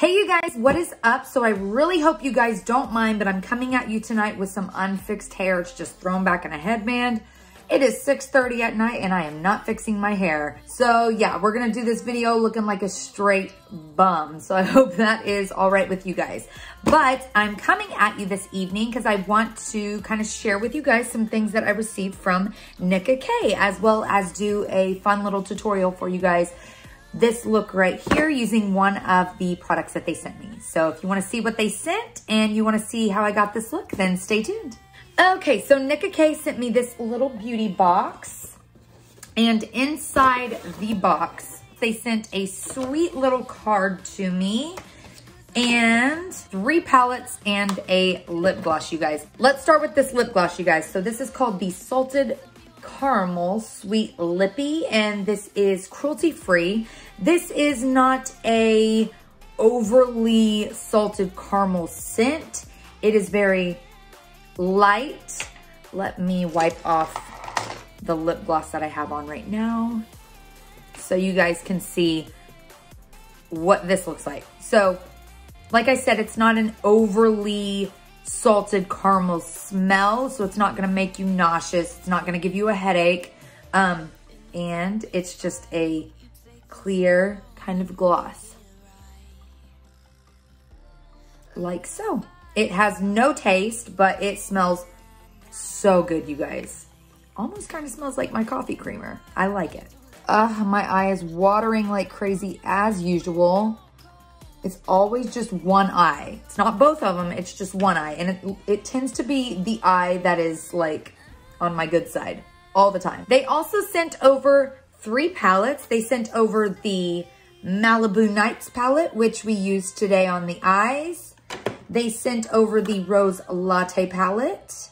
Hey you guys, what is up? So I really hope you guys don't mind, but I'm coming at you tonight with some unfixed hair. It's just thrown back in a headband. It is 6:30 at night and I am not fixing my hair. So yeah, we're gonna do this video looking like a straight bum. So I hope that is all right with you guys. But I'm coming at you this evening because I want to kind of share with you guys some things that I received from Nicka, as well as do a fun little tutorial for you guys. This look right here using one of the products that they sent me. So if you want to see what they sent and you want to see how I got this look, then stay tuned. Okay, so Nicka sent me this little beauty box, and inside the box, they sent a sweet little card to me and 3 palettes and a lip gloss, you guys. Let's start with this lip gloss, you guys. So this is called the Salted Caramel Sweet Lippy, and this is cruelty-free. This is not a overly salted caramel scent. It is very light. Let me wipe off the lip gloss that I have on right now so you guys can see what this looks like. So, like I said, it's not an overly salted caramel smell, so it's not gonna make you nauseous. It's not gonna give you a headache. And it's just a clear kind of gloss. Like so. It has no taste, but it smells so good, you guys. Almost kind of smells like my coffee creamer. I like it. My eye is watering like crazy as usual. It's always just one eye. It's not both of them, it's just one eye. And it tends to be the eye that is like on my good side all the time. They also sent over 3 palettes. They sent over the Malibu Nights palette, which we used today on the eyes. They sent over the Rose Latte palette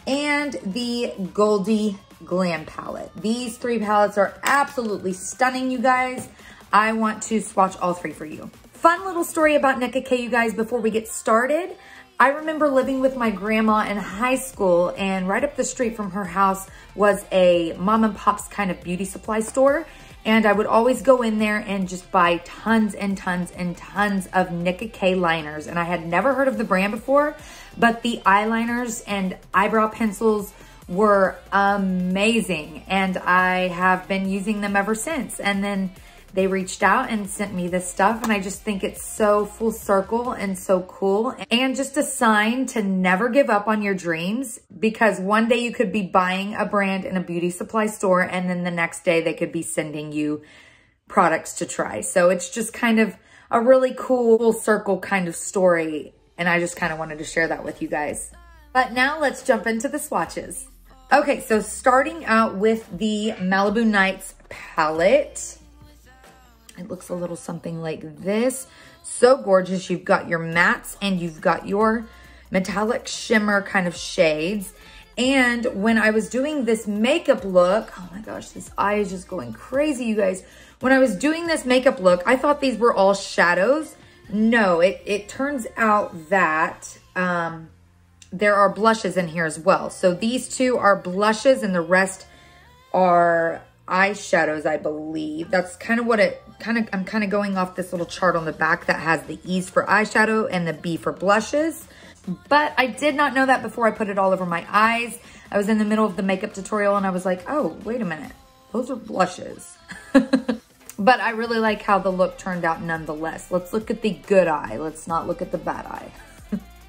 and the Goldie Glam palette. These 3 palettes are absolutely stunning, you guys. I want to swatch all 3 for you. Fun little story about Nicka, you guys, before we get started. I remember living with my grandma in high school, and right up the street from her house was a mom and pop's kind of beauty supply store. And I would always go in there and just buy tons and tons and tons of Nicka liners. And I had never heard of the brand before, but the eyeliners and eyebrow pencils were amazing. And I have been using them ever since. And then they reached out and sent me this stuff, and I just think it's so full circle and so cool, and just a sign to never give up on your dreams, because one day you could be buying a brand in a beauty supply store and then the next day they could be sending you products to try. So it's just kind of a really cool full circle kind of story, and I just kind of wanted to share that with you guys. But now let's jump into the swatches. Okay, so starting out with the Malibu Nights palette. It looks a little something like this. So gorgeous. You've got your mattes and you've got your metallic shimmer kind of shades. And when I was doing this makeup look, oh my gosh, this eye is just going crazy, you guys. When I was doing this makeup look, I thought these were all shadows. No, it turns out that there are blushes in here as well. So these 2 are blushes and the rest are eyeshadows, I believe. That's kind of what I'm kind of going off this little chart on the back that has the E's for eyeshadow and the B for blushes. But I did not know that before I put it all over my eyes. I was in the middle of the makeup tutorial and I was like, oh, wait a minute. Those are blushes. But I really like how the look turned out nonetheless. Let's look at the good eye. Let's not look at the bad eye.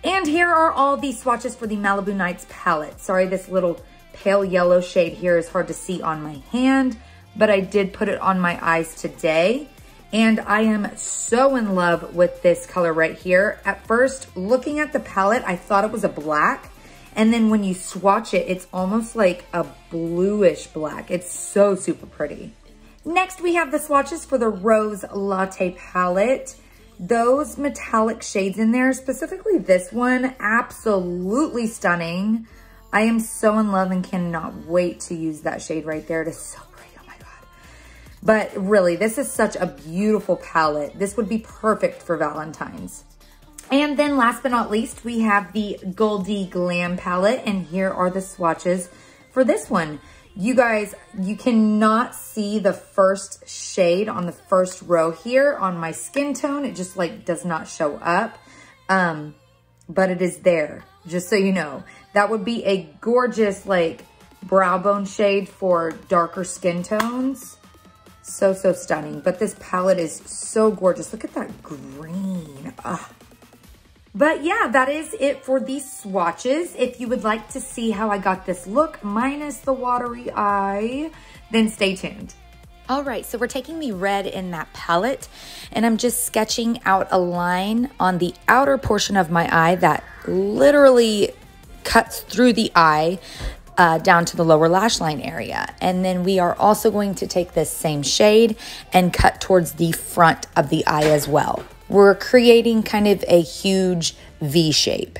And here are all the swatches for the Malibu Nights palette. Sorry, this little pale yellow shade here is hard to see on my hand, but I did put it on my eyes today. And I am so in love with this color right here. At first, looking at the palette, I thought it was a black. And then when you swatch it, it's almost like a bluish black. It's so super pretty. Next, we have the swatches for the Rose Latte palette. Those metallic shades in there, specifically this one, absolutely stunning. I am so in love and cannot wait to use that shade right there. It is so pretty, oh my God. But really, this is such a beautiful palette. This would be perfect for Valentine's. And then last but not least, we have the Goldie Glam palette, and here are the swatches for this one. You guys, you cannot see the first shade on the first row here on my skin tone. It just like does not show up, but it is there, just so you know. That would be a gorgeous like brow bone shade for darker skin tones. So, so stunning. But this palette is so gorgeous. Look at that green. Ugh. But yeah, that is it for these swatches. If you would like to see how I got this look minus the watery eye, then stay tuned. All right, so we're taking the red in that palette and I'm just sketching out a line on the outer portion of my eye that literally cuts through the eye down to the lower lash line area. And then we are also going to take this same shade and cut towards the front of the eye as well. We're creating kind of a huge V shape.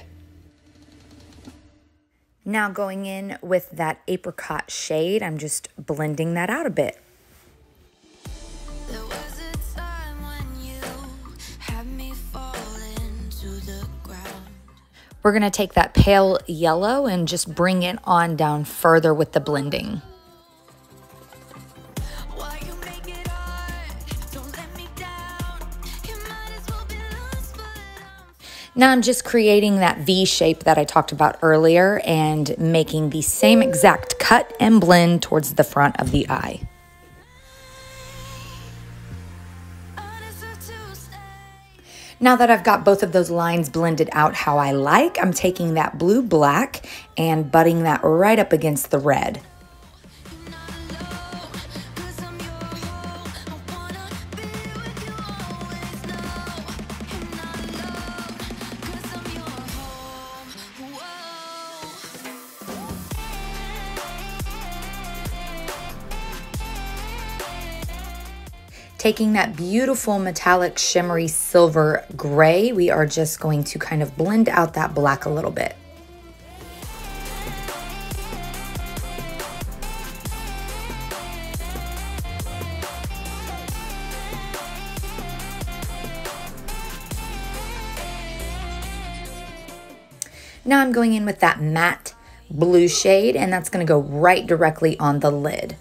Now going in with that apricot shade, I'm just blending that out a bit. We're gonna take that pale yellow and just bring it on down further with the blending. Now I'm just creating that V shape that I talked about earlier and making the same exact cut and blend towards the front of the eye. Now that I've got both of those lines blended out how I like, I'm taking that blue black and butting that right up against the red. Taking that beautiful metallic shimmery silver gray, we are just going to kind of blend out that black a little bit. Now I'm going in with that matte blue shade, and that's going to go right directly on the lid.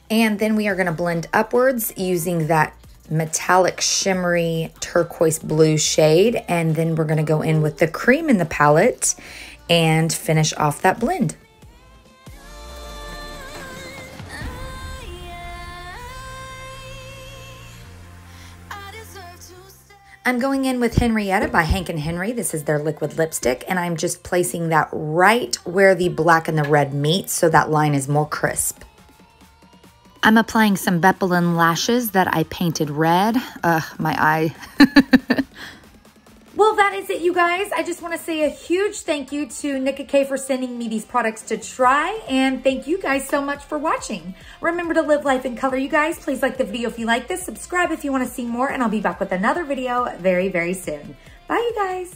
And then we are going to blend upwards using that metallic shimmery turquoise blue shade. And then we're going to go in with the cream in the palette and finish off that blend. I'm going in with Henrietta by Hank & Henry. This is their liquid lipstick, and I'm just placing that right where the black and the red meet so that line is more crisp. I'm applying some Bepelin lashes that I painted red. My eye. Well, that is it, you guys. I just want to say a huge thank you to Nicka K for sending me these products to try. And thank you guys so much for watching. Remember to live life in color, you guys. Please like the video if you like this. Subscribe if you want to see more. And I'll be back with another video very, very soon. Bye, you guys.